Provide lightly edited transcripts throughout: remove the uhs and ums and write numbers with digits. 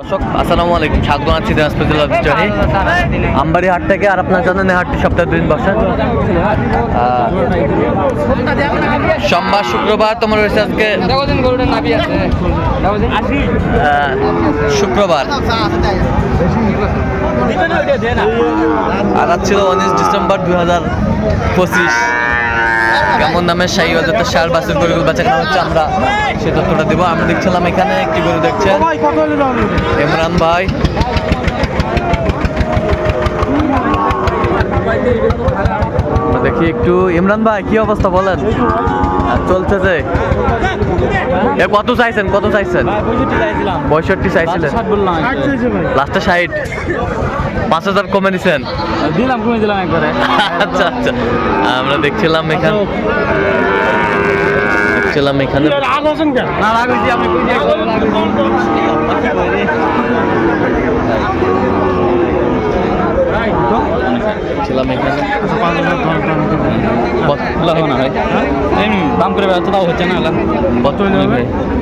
দর্শক আসসালামু আলাইকুম, স্বাগত আছি দিনাজপুর জেলার জানি আমবাড়ি হাট থেকে। আর আপনার জানেন এই হাটটি সপ্তাহে 2 দিন বসে, সোমবার শুক্রবার। তোমার রয়েছে আজকে শুক্রবার, আর আজ ছিল 19 ডিসেম্বর 2025। কেমন দামের শাহী বাজারতে সার বাসের গরুগুলো বেচা কেনা হচ্ছে আমরা সে তথ্যটা দেবো। আমরা দেখছিলাম এখানে একটি গরু দেখছেন ইমরান ভাই। দেখি একটু ইমরান ভাই কি অবস্থা বলেন, চলছে যে কত চাইছেন? 65 চাইছিলেন, লাস্টে 60, 5000 কমে নিছেন? কমে দিলাম একবারে। আচ্ছা আচ্ছা, আমরা দেখছিলাম এখানে দাম করে তাও হচ্ছে না। কত হবে?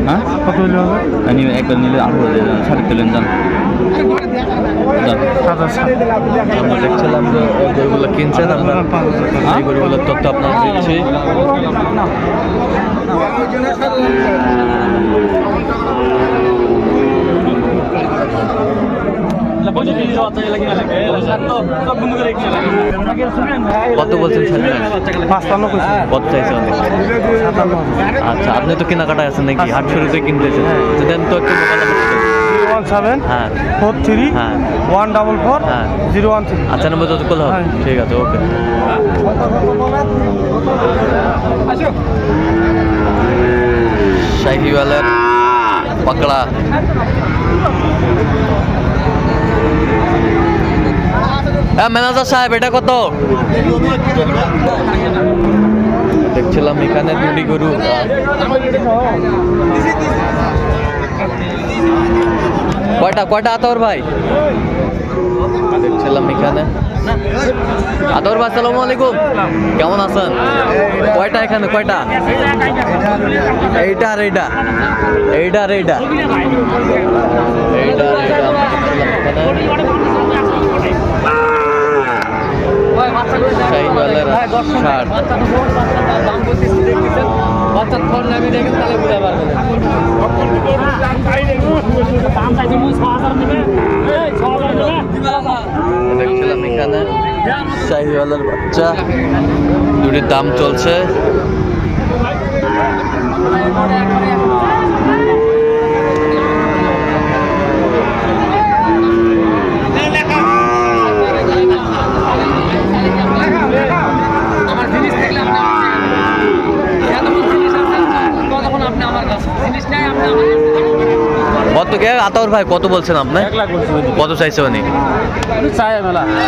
হ্যাঁ কত হলে হবে? একবার নিলে 8,000 তুলেন যান। আমরা দেখছিলাম যে গরুগুলো কিনছেন, আমরা এই গরুগুলোর তথ্য আপনারা দিচ্ছি। কত বলছেন? 55। কত চাইছেন? আচ্ছা, আপনি তো কেনাকাটায় আছেন নাকি? হাট শুরুতে কিনতেছেন? দেন তো একটু মোকাবিলা করতে। 017 হ্যাঁ 43 হ্যাঁ 144 হ্যাঁ 013। আচ্ছা, নম্বর যত করলে হবে। ঠিক আছে, ওকে। শাহিওয়ালের পাকড়া ম্যানেজার সাহেব, এটা কত? দেখছিলাম এখানে দুটি গরু। কয়টা আতর ভাই? দেখছিলাম এখানে আতর ভাই, আসসালামু আলাইকুম, কেমন আছেন? কয়টা এখানে? কয়টা? এইটা আর এইটা, এইটা আর এইটা, এইটা আর এইটা। শাহিওয়ালের ষাট। দেখছিলাম এখানে শাহিওয়ালের বাচ্চা দুটির দাম চলছে। কত কে আতর ভাই, কত বলছেন আপনি? কত চাইছে উনি?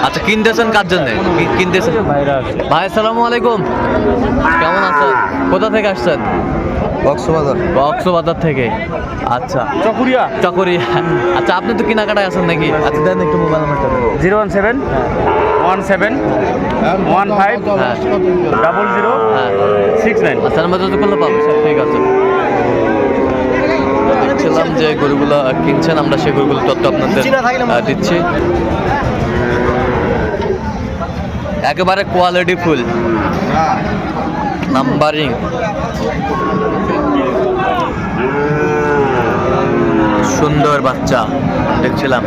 আচ্ছা, কিনতেছেন কার জন্য? কিনতেছেন ভাই? আসসালামু আলাইকুম, কেমন আছেন? কোথা থেকে আসছেন? কক্সবাজার থেকে। আচ্ছা, চকরিয়া। আচ্ছা, আপনি তো কেনাকাটায় আছেন নাকি? আচ্ছা, দেন একটু মোবাইল নাম্বারটা। 017 17 15 00 69। আচ্ছা, নাম্বার যত করলে পাবো। ঠিক আছে, দেখছিলাম যে গরুগুলো কিনছেন, আমরা সেই গরুগুলো তথ্য আপনাদের দিচ্ছি। একেবারে কোয়ালিটি ফুল, নাম্বারিং, সুন্দর বাচ্চা দেখছিলাম।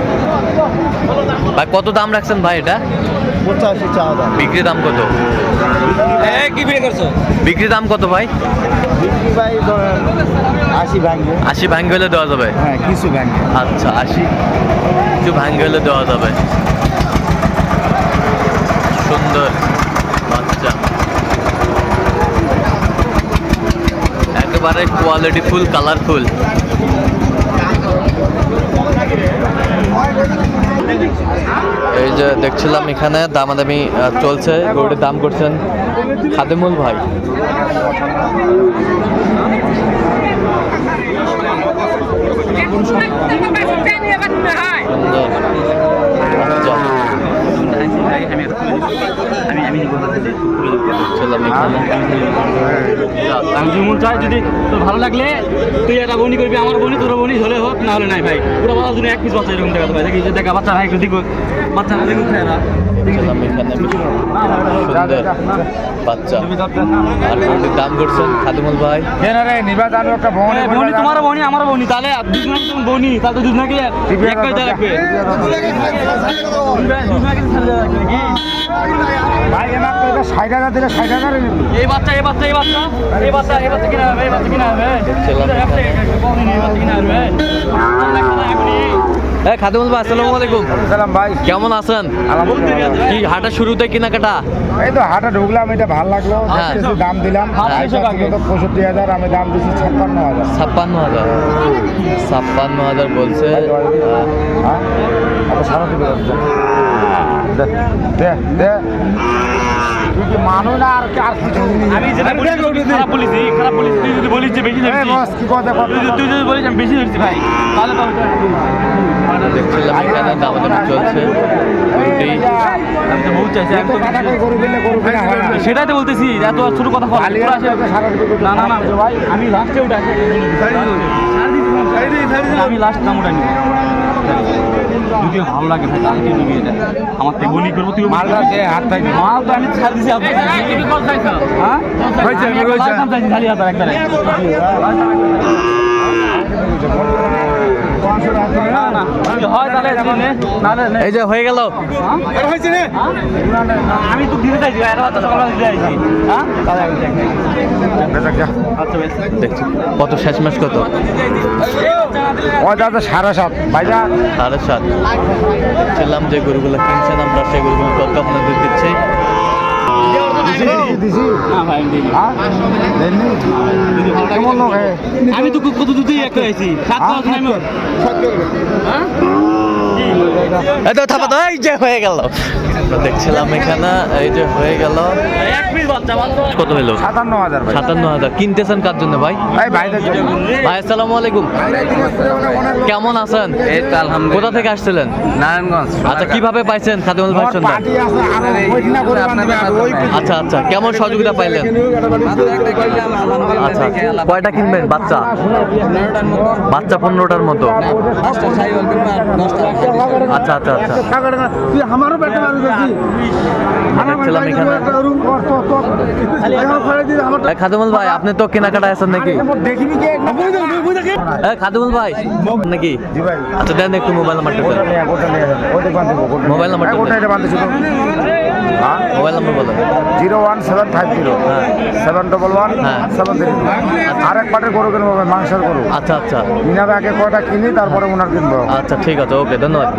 ভাই কত দাম রাখছেন ভাই এটা? 85 বিক্রি দাম কত? বিক্রি দাম কত ভাই? 80 ভাঙ্গে হলে দেওয়া যাবে? হ্যাঁ, কিছু ব্যাংক। আচ্ছা, 80 কিছু ভাঙ্গে হলে দেওয়া যাবে। সুন্দর বাচ্চা, একেবারে কোয়ালিটি ফুল, কালারফুল। এই যে দেখছিলাম এখানে দামাদামি চলছে, গরুটির দাম করছেন খাদেমুল ভাই। আমি চাই যদি তোর ভালো লাগলে তুই একটা বনি করবি, আমার বনি তোর বনি হলে হোক, না হলে নাই ভাই। পুরো বাজার জন্য এক পিস বাচ্চা এরকম দেখা ভাই, দেখি যে দেখা বাচ্চা ভাই একটু দেখো, বাচ্চা দেখুন না দেখছিলাম এখানে সুন্দর বাচ্চা। আর কোনটির দাম করছেন খাদিমুল ভাই? বনি তোমারও বনি আমারও বনি, তাহলে দুজনের তুমি বনি, তাহলে তো দুজনকে এক করে দেওয়া লাগবে। এই বাচ্চা এই বাচ্চা এই বাচ্চা এই বাচ্চা এই বাচ্চা কিনা হবে, এই বাচ্চা কিনা হবে, কিনা হবে। হ্যাঁ খাদিমুল ভাই আসসালামু আলাইকুম। সালাম ভাই, কেমন আছেন? কি হাটের শুরুতে কেনাকাটা? এই তো হাটে ঢুকলাম, এটা ভালো লাগলো, হ্যাঁ। কিছু দাম দিলাম। হ্যাঁ। এটা ছিল তো 65,000, আমি দাম দিচ্ছি 56,000। 56,000 56,000 বলছে। হ্যাঁ আচ্ছা, সারা দিবে দে দে দে তুই কি মানু না আর আর কিছু আমি যেটা বলি খারাপ বলিছি, খারাপ বলিছি, তুই যদি বলিস যে বেশি এই ধরছি, বস কি কথা তুই যদি বলিস আমি বেশি ধরছি ভাই, তাহলে তো দেখছিলাম এখানে দামাদামি চলছে গরুটি। আমি তো বহুত চাইছি, আমি তো টাকা করে গরু কিনলে গরু কিনা হয় না। সেটাই তো বলতেছি, এত আর ছোট কথা বল। খালি হাতে সারা দিবে না না না ভাই, আমি লাস্টে উঠে আসি, আমি লাস্ট দাম উঠাই নিব। যদি ভালো লাগে ভাই তাহলে তুই নিবি এটা, আমার থেকে বলি করবো, তুই মাল আছে হাত থেকে মাল তো আমি ছাড় দিছি আপনাকে। হ্যাঁ হয়েছে, আমি একটা হয়েছে। লাল দাম চাইছি খালি হাতে একবারে। না না যদি হয় তাহলে দিলে, নাহলে নে। এই যে হয়ে গেল। আমি তো দিতে চাইছি ভাই, এটা সকালবেলা দিতে চাইছি। হ্যাঁ তাহলে আমি দেখি। আচ্ছা বেশ। দেখছি কত শেষমেশ কত? ও দাদা 7.5 ভাইজান। 7.5 ছিলাম যে গরুগুলো কিনছেন আমরা সেই গরুগুলো কত আপনাদের দিচ্ছি। দিছি না ভাই আমি দিই। হ্যাঁ দেননি যদি ভালো লাগে কেমন লোক হে আমি তো কত দুধই একটা আইছি, সাত হ্যাঁ, কথা আমি হ্যাঁ এই তো থাপা তো, এই যে হয়ে গেল। আমরা দেখছিলাম এখানে এই যে হয়ে গেল। এক পিস বাচ্চা মাত্র। কত হলো? 57,000 ভাই 57,000 কিনতেছেন কার জন্য ভাই? এই ভাইদের জন্য ভাই আসসালামু আলাইকুম। কেমন আছেন? এই তো আলহামদুলিল্লাহ। কোথা থেকে আসছিলেন? নারায়ণগঞ্জ। আচ্ছা কিভাবে পাইছেন খাদিমুল ভাই আমার সন্ধান? পার্টি আছে আর ওই দিনা করে বান্ধবে আর ওই আচ্ছা আচ্ছা কেমন সহযোগিতা পাইলেন? আচ্ছা কয়টা কিনবেন বাচ্চা? বাচ্চা 15টার মতো। আচ্ছা আচ্ছা আচ্ছা তুই আমারও বেটা মারি দিছিস দেখছিলাম এখানে। খাদিমুল ভাই আপনি তো কেনাকাটা আছেন নাকি? দেখিনি কে খাদিমুল ভাই নাকি? জি ভাই আচ্ছা দেন একটু মোবাইল নাম্বারটা দেন। গোটা নিয়ে যাবেন ওইটা বান্ধব মোবাইল নাম্বারটা গোটা এটা বান্ধব ছিল হ্যাঁ মোবাইল নাম্বার বলেন। 01750 হ্যাঁ 711 হ্যাঁ। 73 আরেক পাটের গরু কিনবো ভাই, মাংসের গরু আচ্ছা আচ্ছা মিনাবে আগে কয়টা কিনি তারপরে ওনার কিনবো আচ্ছা ঠিক আছে ওকে ধন্যবাদ।